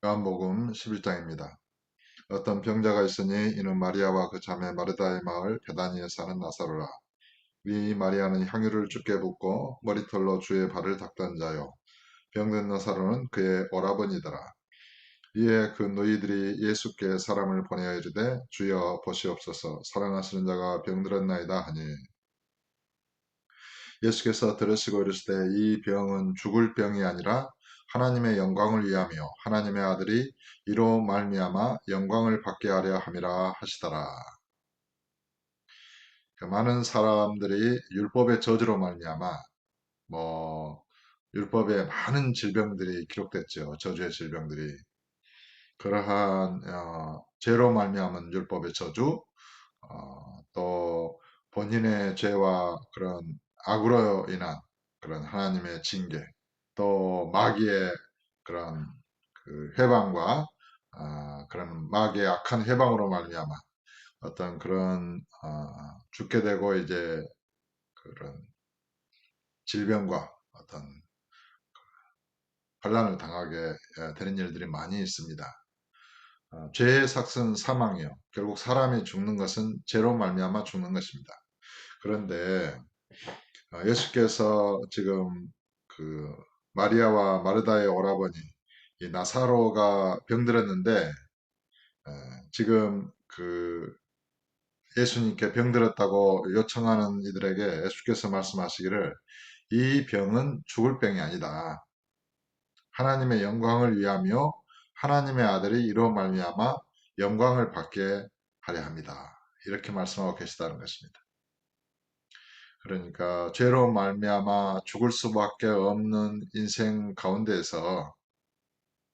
요한복음 11장입니다. 어떤 병자가 있으니 이는 마리아와 그 자매 마르다의 마을 베다니에 사는 나사로라. 이 마리아는 향유를 주께 붓고 머리털로 주의 발을 닦던 자요. 병든 나사로는 그의 오라버니더라. 이에 그 너희들이 예수께 사람을 보내어 이르되 주여 보시옵소서 사랑하시는 자가 병들었나이다 하니 예수께서 들으시고 이르시되 이 병은 죽을 병이 아니라 하나님의 영광을 위하며 하나님의 아들이 이로 말미암아 영광을 받게 하려 함이라 하시더라. 많은 사람들이 율법의 저주로 말미암아 뭐 율법에 많은 질병들이 기록됐죠. 저주의 질병들이 그러한 죄로 말미암은 율법의 저주, 또 본인의 죄와 그런 악으로 인한 그런 하나님의 징계, 또 마귀의 그런 그 해방과 그런 마귀의 악한 해방으로 말미암아 어떤 그런 죽게 되고 이제 그런 질병과 어떤 환란을 당하게 되는 일들이 많이 있습니다. 죄의 삭은 사망이요. 결국 사람이 죽는 것은 죄로 말미암아 죽는 것입니다. 그런데 예수께서 지금 그 마리아와 마르다의 오라버니 이 나사로가 병들었는데 지금 그 예수님께 병들었다고 요청하는 이들에게 예수께서 말씀하시기를 이 병은 죽을 병이 아니다. 하나님의 영광을 위하며 하나님의 아들이 이로 말미암아 영광을 받게 하려 합니다. 이렇게 말씀하고 계시다는 것입니다. 그러니까 죄로 말미암아 죽을 수밖에 없는 인생 가운데에서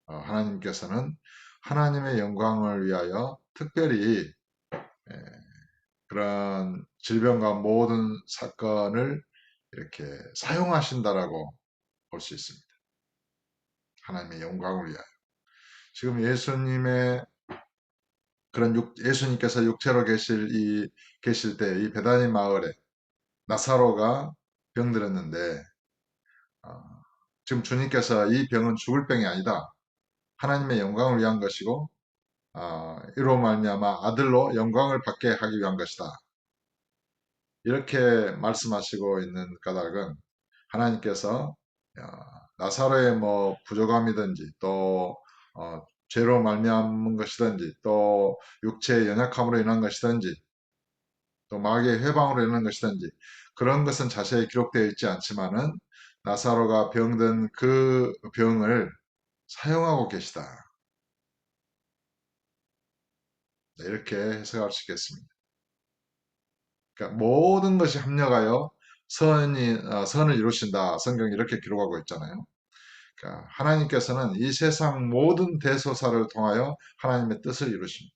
하나님께서는 하나님의 영광을 위하여 특별히 에, 그런 질병과 모든 사건을 이렇게 사용하신다라고 볼 수 있습니다. 하나님의 영광을 위하여. 지금 예수님의 그런 예수님께서 육체로 계실 때 이 베다니 마을에 나사로가 병들었는데 어, 지금 주님께서 이 병은 죽을 병이 아니다. 하나님의 영광을 위한 것이고 이로 말미암아 아들로 영광을 받게 하기 위한 것이다. 이렇게 말씀하시고 있는 까닭은 하나님께서 나사로의 뭐 부족함이든지 또 죄로 말미암은 것이든지 또 육체의 연약함으로 인한 것이든지 또 마귀의 회방으로 인한 것이든지 그런 것은 자세히 기록되어 있지 않지만은 나사로가 병든 그 병을 사용하고 계시다. 네, 이렇게 해석할 수 있겠습니다. 그러니까 모든 것이 합력하여 선을 이루신다. 성경이 이렇게 기록하고 있잖아요. 그러니까 하나님께서는 이 세상 모든 대소사를 통하여 하나님의 뜻을 이루십니다.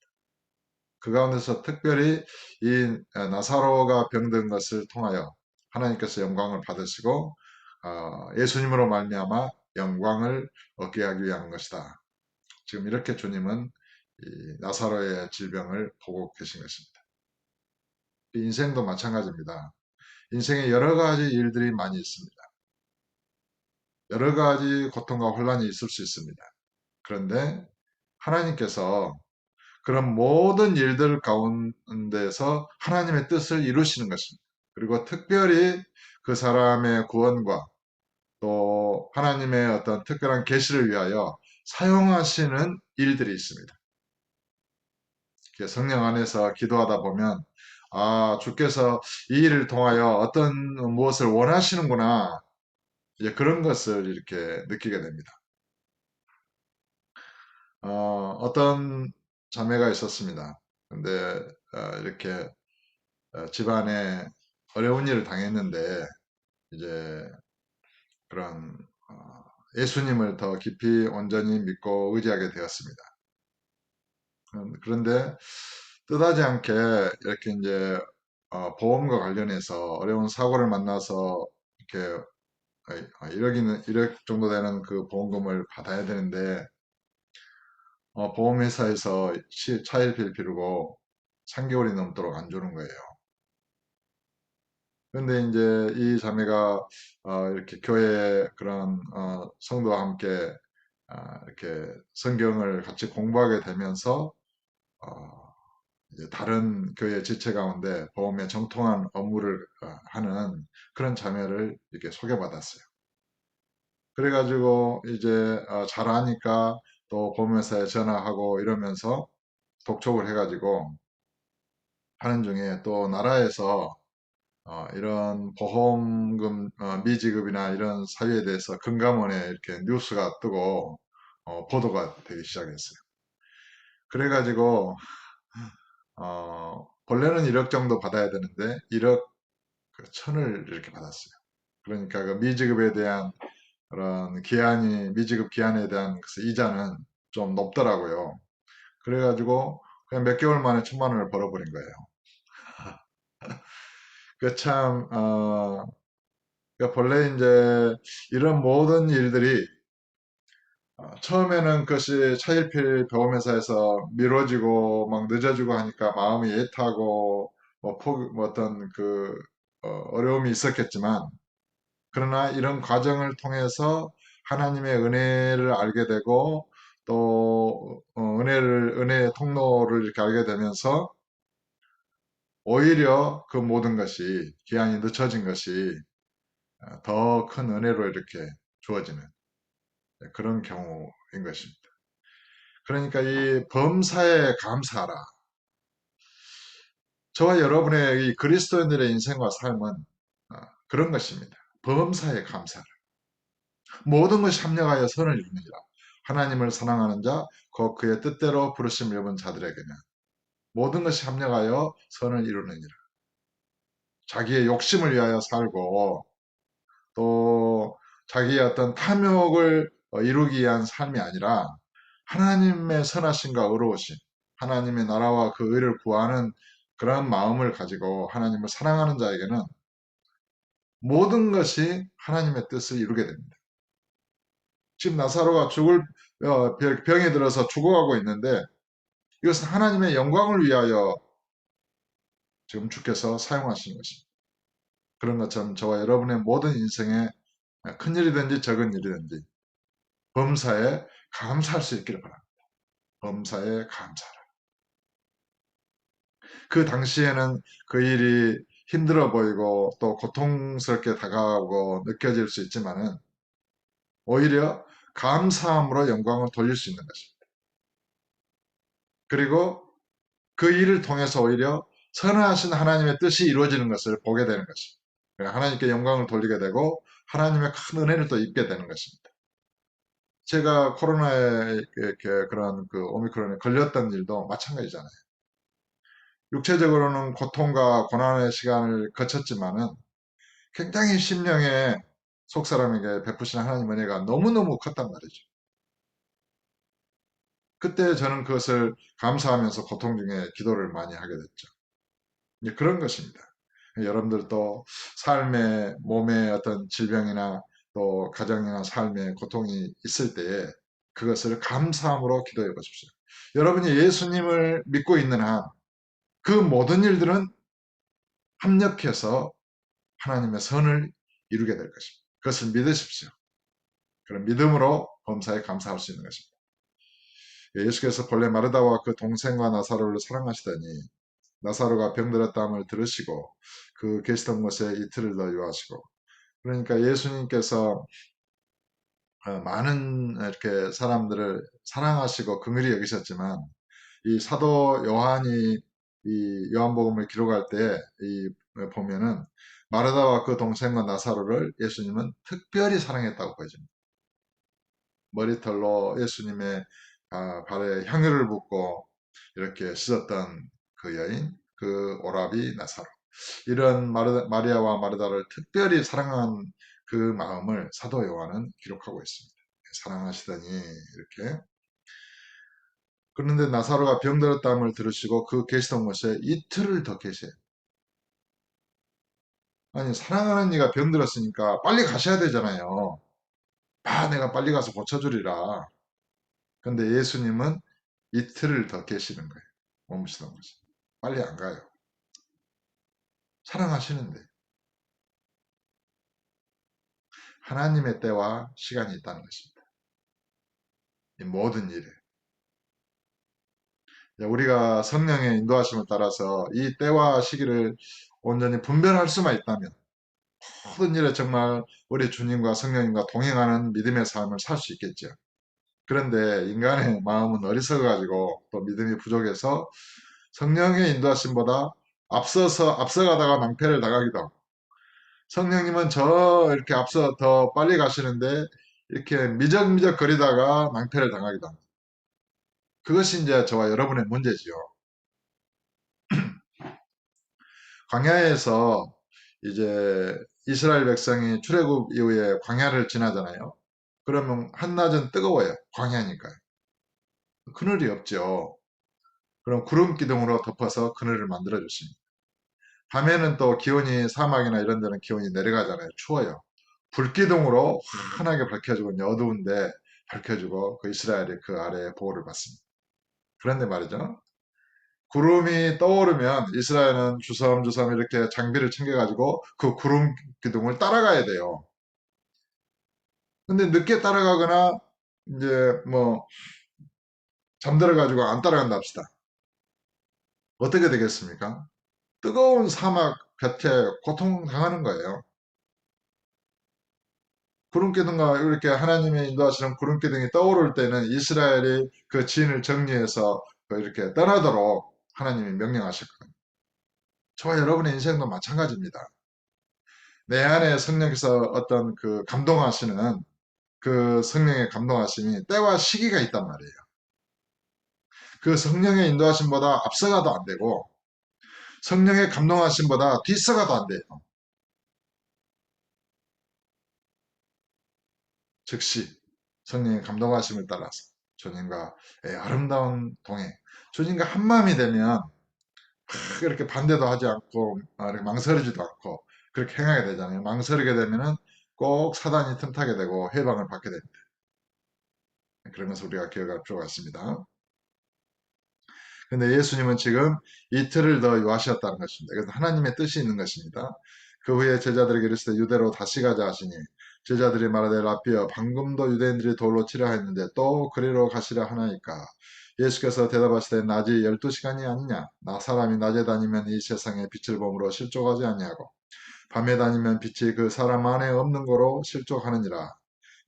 그 가운데서 특별히 이 나사로가 병든 것을 통하여 하나님께서 영광을 받으시고 예수님으로 말미암아 영광을 얻게 하기 위한 것이다. 지금 이렇게 주님은 이 나사로의 질병을 보고 계신 것입니다. 인생도 마찬가지입니다. 인생에 여러 가지 일들이 많이 있습니다. 여러 가지 고통과 혼란이 있을 수 있습니다. 그런데 하나님께서 그런 모든 일들 가운데서 하나님의 뜻을 이루시는 것입니다. 그리고 특별히 그 사람의 구원과 또 하나님의 어떤 특별한 계시를 위하여 사용하시는 일들이 있습니다. 성령 안에서 기도하다 보면 주께서 이 일을 통하여 어떤 무엇을 원하시는구나 이제 그런 것을 이렇게 느끼게 됩니다. 어떤 자매가 있었습니다. 근데 이렇게 집안에 어려운 일을 당했는데 이제 그런 예수님을 더 깊이 온전히 믿고 의지하게 되었습니다. 그런데 뜻하지 않게 이렇게 이제 보험과 관련해서 어려운 사고를 만나서 이렇게 1억 정도 되는 그 보험금을 받아야 되는데 보험회사에서 차일피일 비르고 3개월이 넘도록 안 주는 거예요. 그런데 이제 이 자매가 이렇게 교회 그런 성도와 함께 이렇게 성경을 같이 공부하게 되면서 이제 다른 교회 지체 가운데 보험에 정통한 업무를 하는 그런 자매를 이렇게 소개받았어요. 그래가지고 이제 잘하니까 또 보험회사에 전화하고 이러면서 독촉을 해가지고 하는 중에 또 나라에서 이런 보험금 미지급이나 이런 사유에 대해서 금감원에 이렇게 뉴스가 뜨고 보도가 되기 시작했어요. 그래가지고 본래는 1억 정도 받아야 되는데 1억 그 천을 이렇게 받았어요. 그러니까 그 미지급에 대한 그런 기한이 미지급 기한에 대한 그 이자는 좀 높더라고요. 그래가지고 그냥 몇 개월 만에 1,000만 원을 벌어버린 거예요. 그 참, 그러니까 본래 이제 이런 모든 일들이 처음에는 그것이 차일피일 보험회사에서 미뤄지고 막 늦어지고 하니까 마음이 애타고 뭐 어떤 어려움이 있었겠지만 그러나 이런 과정을 통해서 하나님의 은혜를 알게 되고 또 은혜의 통로를 이렇게 알게 되면서 오히려 그 모든 것이 기한이 늦춰진 것이 더 큰 은혜로 이렇게 주어지는 그런 경우인 것입니다. 그러니까 이 범사에 감사하라. 저와 여러분의 이 그리스도인들의 인생과 삶은 그런 것입니다. 범사에 감사하라. 모든 것이 합력하여 선을 이루느니라. 하나님을 사랑하는 자, 곧 그의 뜻대로 부르심 입은 자들에게는 모든 것이 합력하여 선을 이루느니라. 자기의 욕심을 위하여 살고 또 자기의 어떤 탐욕을 이루기 위한 삶이 아니라 하나님의 선하심과 의로우심, 하나님의 나라와 그 의를 구하는 그런 마음을 가지고 하나님을 사랑하는 자에게는 모든 것이 하나님의 뜻을 이루게 됩니다. 지금 나사로가 병에 들어서 죽어가고 있는데 이것은 하나님의 영광을 위하여 지금 주께서 사용하시는 것입니다. 그런 것처럼 저와 여러분의 모든 인생에 큰 일이든지 적은 일이든지 범사에 감사할 수 있기를 바랍니다. 범사에 감사하라. 그 당시에는 그 일이 힘들어 보이고 또 고통스럽게 다가오고 느껴질 수 있지만은 오히려 감사함으로 영광을 돌릴 수 있는 것입니다. 그리고 그 일을 통해서 오히려 선하신 하나님의 뜻이 이루어지는 것을 보게 되는 것입니다. 하나님께 영광을 돌리게 되고 하나님의 큰 은혜를 또 입게 되는 것입니다. 제가 코로나에 이렇게 그런 그 오미크론에 걸렸던 일도 마찬가지잖아요. 육체적으로는 고통과 고난의 시간을 거쳤지만은 굉장히 심령에 속사람에게 베푸신 하나님 은혜가 너무너무 컸단 말이죠. 그때 저는 그것을 감사하면서 고통 중에 기도를 많이 하게 됐죠. 이제 그런 것입니다. 여러분들도 삶의 몸의 어떤 질병이나 또 가정이나 삶의 고통이 있을 때에 그것을 감사함으로 기도해 보십시오. 여러분이 예수님을 믿고 있는 한 그 모든 일들은 합력해서 하나님의 선을 이루게 될 것입니다. 그것을 믿으십시오. 그런 믿음으로 범사에 감사할 수 있는 것입니다. 예수께서 본래 마르다와 그 동생과 나사로를 사랑하시더니 나사로가 병들었다함을 들으시고 그 계시던 곳에 이틀을 더 유하시고 그러니까 예수님께서 많은 이렇게 사람들을 사랑하시고 긍휼히 여기셨지만 이 사도 요한이 이 요한복음을 기록할 때 이 보면은 마르다와 그 동생과 나사로를 예수님은 특별히 사랑했다고 보여집니다. 머리털로 예수님의 발에 향유를 붓고 이렇게 씻었던 그 여인, 그 오라비 나사로. 이런 마리아와 마르다를 특별히 사랑한 그 마음을 사도 요한은 기록하고 있습니다. 사랑하시더니 이렇게. 그런데 나사로가 병들었다함을 들으시고 그 계시던 곳에 이틀을 더 계세요. 아니 사랑하는 이가 병들었으니까 빨리 가셔야 되잖아요. 내가 빨리 가서 고쳐주리라. 근데 예수님은 이틀을 더 계시는 거예요. 머무시던 곳에. 빨리 안 가요. 사랑하시는데. 하나님의 때와 시간이 있다는 것입니다. 이 모든 일에. 우리가 성령의 인도하심을 따라서 이 때와 시기를 온전히 분별할 수만 있다면 모든 일에 정말 우리 주님과 성령님과 동행하는 믿음의 삶을 살 수 있겠죠. 그런데 인간의 마음은 어리석어가지고 또 믿음이 부족해서 성령의 인도하심보다 앞서가다가 낭패를 당하기도 하고 성령님은 저 이렇게 앞서 더 빨리 가시는데 이렇게 미적미적 거리다가 낭패를 당하기도 합니다. 그것이 이제 저와 여러분의 문제지요. 광야에서 이제 이스라엘 백성이 출애굽 이후에 광야를 지나잖아요. 그러면 한낮은 뜨거워요. 광야니까요. 그늘이 없죠. 그럼 구름 기둥으로 덮어서 그늘을 만들어 주십니다. 밤에는 또 기온이 사막이나 이런 데는 기온이 내려가잖아요. 추워요. 불기둥으로 환하게 밝혀주고 어두운데 밝혀주고 그 이스라엘이 그 아래에 보호를 받습니다. 그런데 말이죠. 구름이 떠오르면 이스라엘은 주섬주섬 이렇게 장비를 챙겨가지고 그 구름 기둥을 따라가야 돼요. 근데 늦게 따라가거나 이제 뭐 잠들어가지고 안 따라간다 합시다. 어떻게 되겠습니까? 뜨거운 사막 곁에 고통당하는 거예요. 구름기둥과 이렇게 하나님의 인도하시는 구름기둥이 떠오를 때는 이스라엘이 그 진을 정리해서 이렇게 떠나도록 하나님이 명령하셨거든요. 저와 여러분의 인생도 마찬가지입니다. 내 안에 성령께서 어떤 그 감동하시는 그 성령의 감동하심이 때와 시기가 있단 말이에요. 그 성령의 인도하심보다 앞서가도 안 되고 성령의 감동하심보다 뒤서가도 안 돼요. 즉시 성령의 감동하심을 따라서 주님과 아름다운 동행, 주님과 한마음이 되면 그렇게 반대도 하지 않고 이렇게 망설이지도 않고 그렇게 행하게 되잖아요. 망설이게 되면은 꼭 사단이 틈타게 되고 해방을 받게 됩니다. 그런 것을 우리가 기억할 필요가 있습니다. 근데 예수님은 지금 이틀을 더 요하셨다는 것입니다. 그래서 하나님의 뜻이 있는 것입니다. 그 후에 제자들에게 이르시되 유대로 다시 가자 하시니 제자들이 말하되 라삐어 방금도 유대인들이 돌로 치려 했는데 또 그리로 가시려 하나이까. 예수께서 대답하시되 낮이 12시간이 아니냐. 나 사람이 낮에 다니면 이 세상에 빛을 범으로 실족하지 아니하고 밤에 다니면 빛이 그 사람 안에 없는 거로 실족하느니라.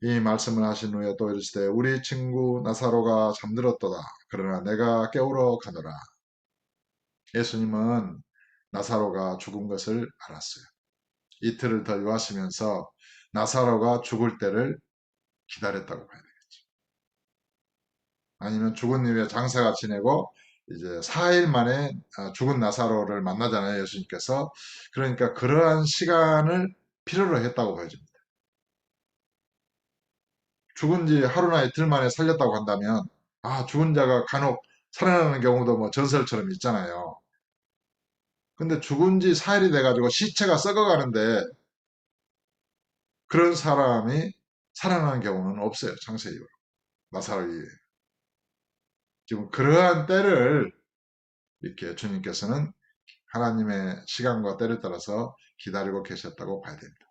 이 말씀을 하신 후에 또 이르시되 우리 친구 나사로가 잠들었도다. 그러나 내가 깨우러 가노라. 예수님은 나사로가 죽은 것을 알았어요. 이틀을 더 요하시면서 나사로가 죽을 때를 기다렸다고 봐야 되겠죠. 아니면 죽은 이후에 장사가 지내고 이제 4일 만에 죽은 나사로를 만나잖아요. 예수님께서. 그러니까 그러한 시간을 필요로 했다고 보여집니다. 죽은 지 하루나 이틀 만에 살렸다고 한다면 죽은 자가 간혹 살아나는 경우도 뭐 전설처럼 있잖아요. 근데 죽은 지 4일이 돼가지고 시체가 썩어가는데 그런 사람이 살아나는 경우는 없어요. 창세 이후로. 나사로 이후에. 지금 그러한 때를 이렇게 주님께서는 하나님의 시간과 때를 따라서 기다리고 계셨다고 봐야 됩니다.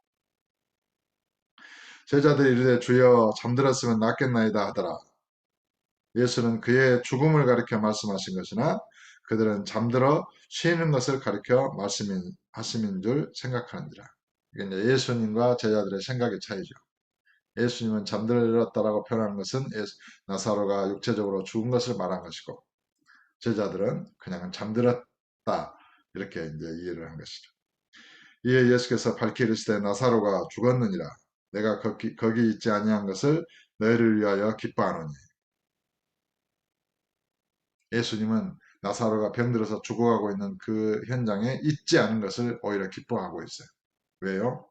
제자들이 이르되 주여 잠들었으면 낫겠나이다 하더라. 예수는 그의 죽음을 가리켜 말씀하신 것이나 그들은 잠들어 쉬는 것을 가리켜 말씀하심인 줄 생각하느니라. 이게 이제 예수님과 제자들의 생각의 차이죠. 예수님은 잠들었다라고 표현하는 것은 나사로가 육체적으로 죽은 것을 말한 것이고 제자들은 그냥 잠들었다 이렇게 이제 이해를 한 것이죠. 이에 예수께서 밝히 이르시되 나사로가 죽었느니라. 내가 거기 있지 아니한 것을 너희를 위하여 기뻐하노니. 예수님은 나사로가 병들어서 죽어가고 있는 그 현장에 있지 않은 것을 오히려 기뻐하고 있어요. 왜요?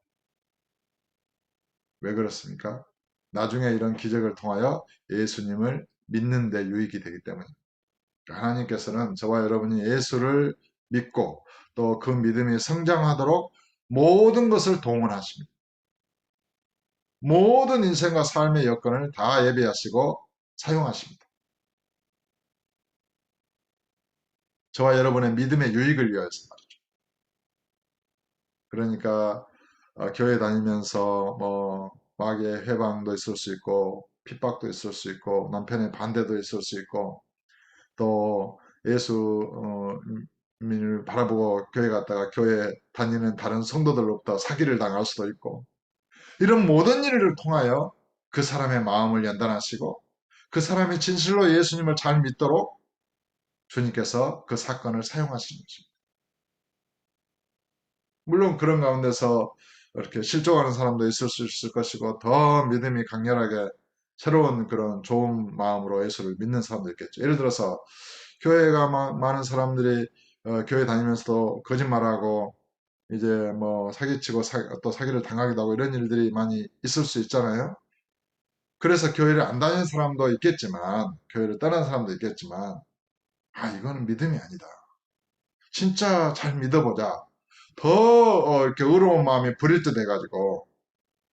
왜 그렇습니까? 나중에 이런 기적을 통하여 예수님을 믿는 데 유익이 되기 때문입니다. 하나님께서는 저와 여러분이 예수를 믿고 또 그 믿음이 성장하도록 모든 것을 동원하십니다. 모든 인생과 삶의 여건을 다 예비하시고 사용하십니다. 저와 여러분의 믿음의 유익을 위하여서 말이죠. 그러니까 교회 다니면서 뭐 마귀의 해방도 있을 수 있고 핍박도 있을 수 있고 남편의 반대도 있을 수 있고 또 예수님을 바라보고 교회 갔다가 교회 다니는 다른 성도들로부터 사기를 당할 수도 있고 이런 모든 일을 통하여 그 사람의 마음을 연단하시고 그 사람이 진실로 예수님을 잘 믿도록 주님께서 그 사건을 사용하시는 것입니다. 물론 그런 가운데서 이렇게 실족하는 사람도 있을 수 있을 것이고 더 믿음이 강렬하게 새로운 그런 좋은 마음으로 예수를 믿는 사람도 있겠죠. 예를 들어서 교회가 많은 사람들이 교회 다니면서도 거짓말하고 이제 뭐 사기치고 또 사기를 당하기도 하고 이런 일들이 많이 있을 수 있잖아요. 그래서 교회를 안 다니는 사람도 있겠지만 교회를 떠난 사람도 있겠지만 이거는 믿음이 아니다. 진짜 잘 믿어보자. 더 이렇게 의로운 마음이 부릴 듯 해가지고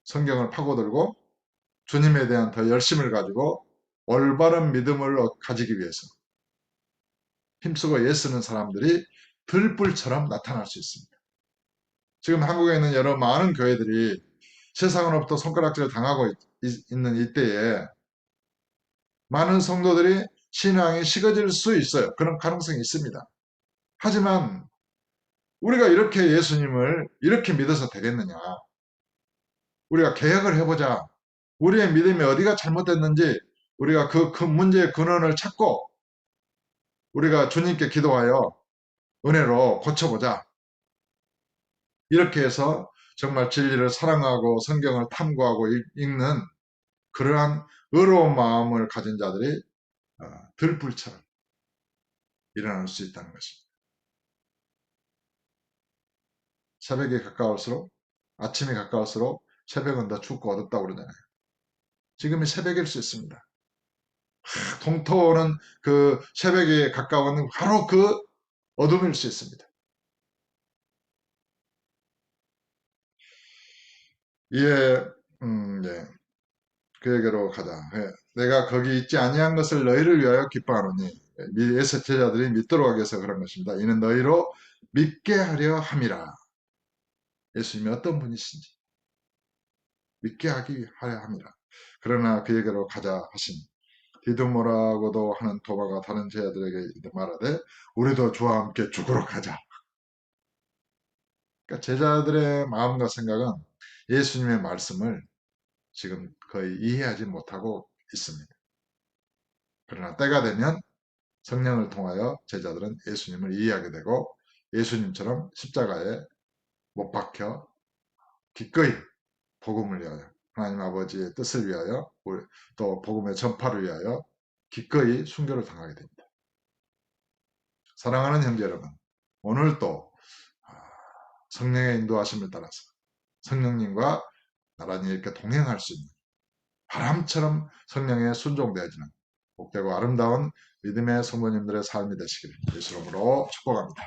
성경을 파고들고 주님에 대한 더 열심을 가지고 올바른 믿음을 가지기 위해서 힘쓰고 애쓰는 사람들이 들불처럼 나타날 수 있습니다. 지금 한국에 있는 여러 많은 교회들이 세상으로부터 손가락질을 당하고 있는 이때에 많은 성도들이 신앙이 식어질 수 있어요. 그런 가능성이 있습니다. 하지만 우리가 이렇게 예수님을 이렇게 믿어서 되겠느냐? 우리가 개혁을 해보자. 우리의 믿음이 어디가 잘못됐는지 우리가 그 문제의 근원을 찾고 우리가 주님께 기도하여 은혜로 고쳐보자. 이렇게 해서 정말 진리를 사랑하고 성경을 탐구하고 읽는 그러한 의로운 마음을 가진 자들이 들불처럼 일어날 수 있다는 것입니다. 새벽이 가까울수록 아침이 가까울수록 새벽은 더 춥고 어둡다고 그러잖아요. 지금이 새벽일 수 있습니다. 동토는 그 새벽에 가까운 바로 그 어둠일 수 있습니다. 이에 예, 그에게로 가자. 예, 내가 거기 있지 아니한 것을 너희를 위하여 기뻐하노니 예수 제자들이 믿도록 하기 위해서 그런 것입니다. 이는 너희로 믿게 하려 함이라. 예수님이 어떤 분이신지 믿게 하려 함이라. 그러나 그에게로 가자 하신 디두모라고도 하는 도마가 다른 제자들에게 말하되 우리도 주와 함께 죽으러 가자. 그러니까 제자들의 마음과 생각은 예수님의 말씀을 지금 거의 이해하지 못하고 있습니다. 그러나 때가 되면 성령을 통하여 제자들은 예수님을 이해하게 되고 예수님처럼 십자가에 못 박혀 기꺼이 복음을 위하여 하나님 아버지의 뜻을 위하여 또 복음의 전파를 위하여 기꺼이 순교를 당하게 됩니다. 사랑하는 형제 여러분, 오늘 또 성령의 인도하심을 따라서 성령님과 나란히 이렇게 동행할 수 있는 바람처럼 성령에 순종되어지는 복되고 아름다운 믿음의 성도님들의 삶이 되시기를 예수 이름으로 축복합니다.